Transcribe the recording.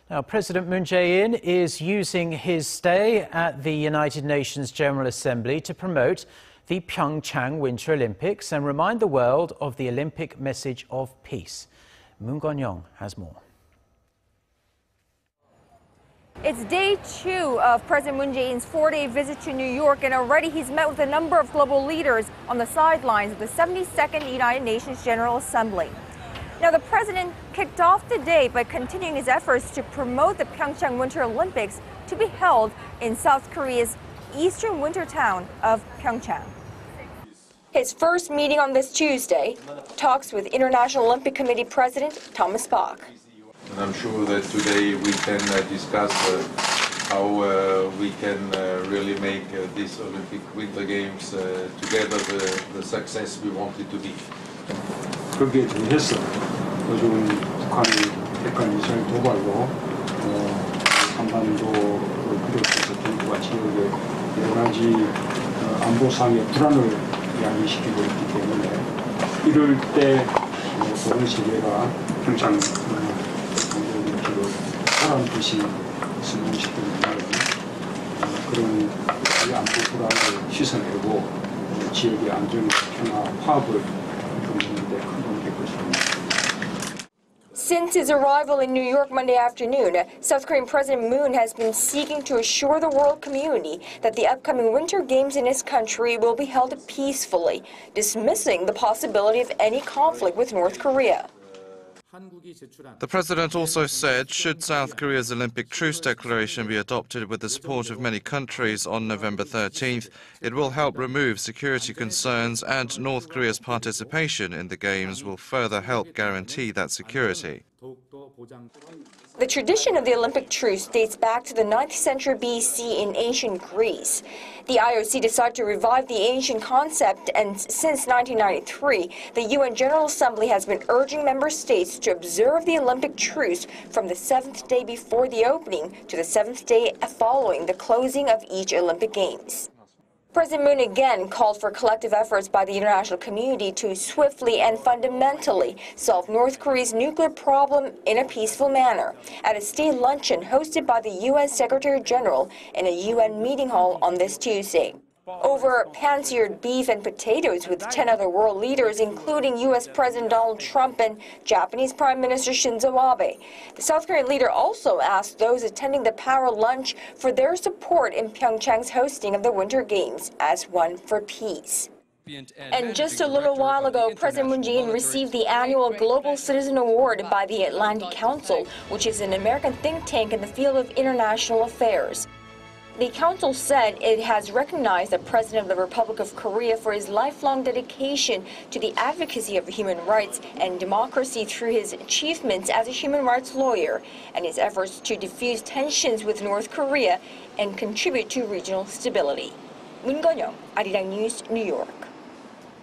Now, President Moon Jae-in is using his stay at the United Nations General Assembly to promote the Pyeongchang Winter Olympics and remind the world of the Olympic message of peace. Conn-young has more. It's day 2 of President Moon Jae-in's 4-day visit to New York, and already he's met with a number of global leaders on the sidelines of the 72nd United Nations General Assembly. Now, the president kicked off the day by continuing his efforts to promote the Pyeongchang Winter Olympics to be held in South Korea's eastern winter town of Pyeongchang. His first meeting on this Tuesday, talks with International Olympic Committee President Thomas Bach. And I'm sure that today we can discuss how we can really make these Olympic Winter Games together the success we want it to be. 거기에 대해서 요즘 북한의 핵과 미사일 도발로 한반도를 비롯해서 중국과 지역의 여러 가지 안보상의 불안을 야기시키고 있기 때문에 이럴 때 전 세계가 평창 올림픽을 사람 대신 승인시키는 그런 안보 불안을 씻어내고 지역의 안전, 평화, 화합을 Since his arrival in New York Monday afternoon, South Korean President Moon has been seeking to assure the world community that the upcoming Winter Games in his country will be held peacefully, dismissing the possibility of any conflict with North Korea. The president also said, should South Korea's Olympic truce declaration be adopted with the support of many countries on November 13th, it will help remove security concerns, and North Korea's participation in the Games will further help guarantee that security. The tradition of the Olympic truce dates back to the 9th century BC in ancient Greece. The IOC decided to revive the ancient concept, and since 1993, the UN General Assembly has been urging member states to observe the Olympic truce from the 7th day before the opening to the 7th day following the closing of each Olympic Games. President Moon again called for collective efforts by the international community to swiftly and fundamentally solve North Korea's nuclear problem in a peaceful manner at a state luncheon hosted by the UN Secretary General in a UN meeting hall on this Tuesday. Over pan-seared beef and potatoes with 10 other world leaders, including U.S. President Donald Trump and Japanese Prime Minister Shinzo Abe. The South Korean leader also asked those attending the power lunch for their support in Pyeongchang's hosting of the Winter Games as one for peace. And just a little while ago, President Moon Jae-in received the annual Global Citizen Award by the Atlantic Council, which is an American think tank in the field of international affairs. The council said it has recognized the President of the Republic of Korea for his lifelong dedication to the advocacy of human rights and democracy through his achievements as a human rights lawyer and his efforts to diffuse tensions with North Korea and contribute to regional stability. Conn-young, Arirang News, New York.